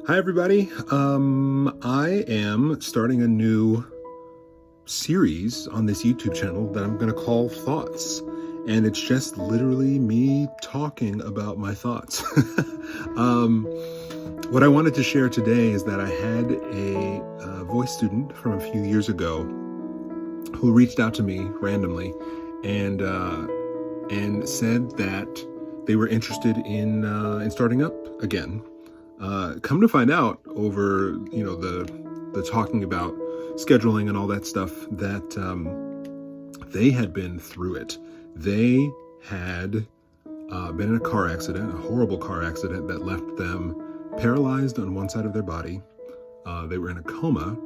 Hi, everybody. I am starting a new series on this YouTube channel that I'm going to call Thoughts. And it's just literally me talking about my thoughts. um, what I wanted to share today is that I had a voice student from a few years ago who reached out to me randomly and said that they were interested in starting up again. Come to find out over, the talking about scheduling and all that stuff that they had been through it. They had been in a car accident, a horrible car accident that left them paralyzed on one side of their body. They were in a coma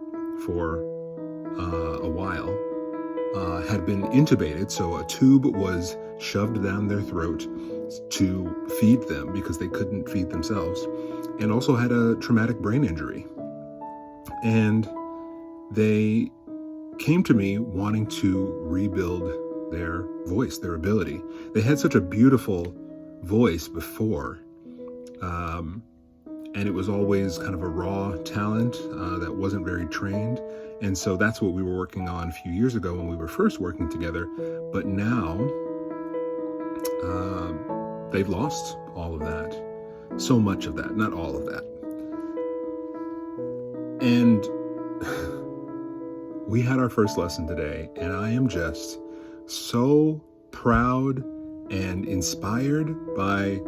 for a while, had been intubated, so a tube was shoved down their throat to feed them because they couldn't feed themselves, and also had a traumatic brain injury. And they came to me wanting to rebuild their voice, their ability. They had such a beautiful voice before, and it was always kind of a raw talent that wasn't very trained. And so that's what we were working on a few years ago when we were first working together. But now they've lost all of that. So much of that, not all of that. And we had our first lesson today, and I am just so proud and inspired by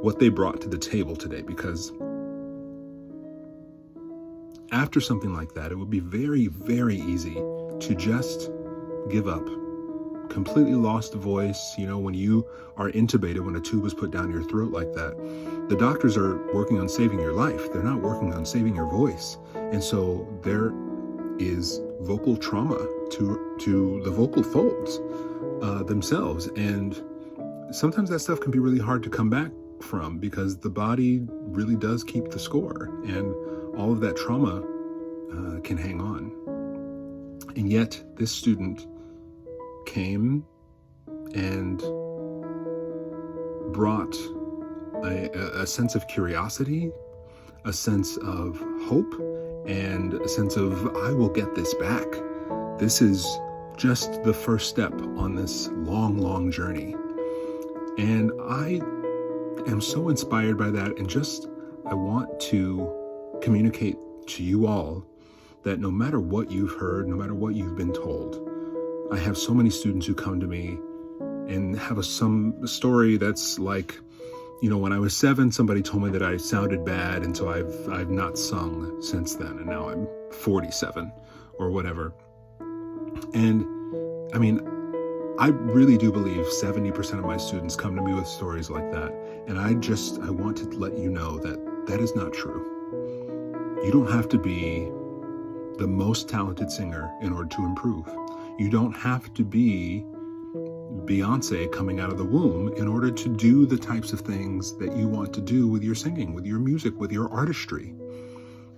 what they brought to the table today, because after something like that, it would be very, very easy to just give up. Completely lost the voice. You know, when you are intubated, when a tube is put down your throat like that, the doctors are working on saving your life. They're not working on saving your voice. And so there is vocal trauma to the vocal folds themselves. And sometimes that stuff can be really hard to come back from, because the body really does keep the score, and all of that trauma can hang on. And yet this student came and brought a sense of curiosity, a sense of hope, and a sense of, I will get this back. This is just the first step on this long, long journey. And I am so inspired by that. And I want to communicate to you all that no matter what you've heard, no matter what you've been told, I have so many students who come to me and have some story that's like, when I was 7, somebody told me that I sounded bad, and so I've not sung since then, and now I'm 47 or whatever. And I mean, I really do believe 70% of my students come to me with stories like that, and I want to let you know that that is not true. You don't have to be the most talented singer in order to improve. You don't have to be Beyonce coming out of the womb in order to do the types of things that you want to do with your singing, with your music, with your artistry.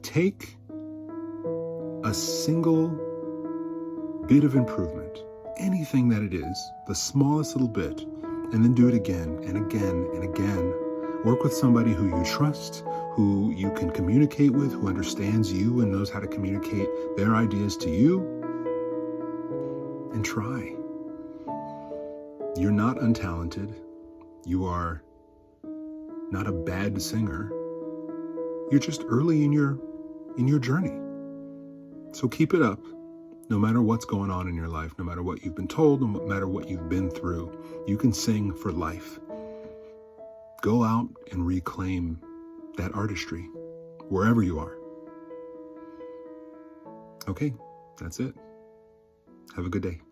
Take a single bit of improvement, anything that it is, the smallest little bit, and then do it again and again and again. Work with somebody who you trust, who you can communicate with, who understands you and knows how to communicate their ideas to you, and try. You're not untalented. You are not a bad singer. You're just early in your journey. So keep it up, no matter what's going on in your life, no matter what you've been told, no matter what you've been through. You can sing for life. Go out and reclaim that artistry wherever you are. Okay, that's it. Have a good day.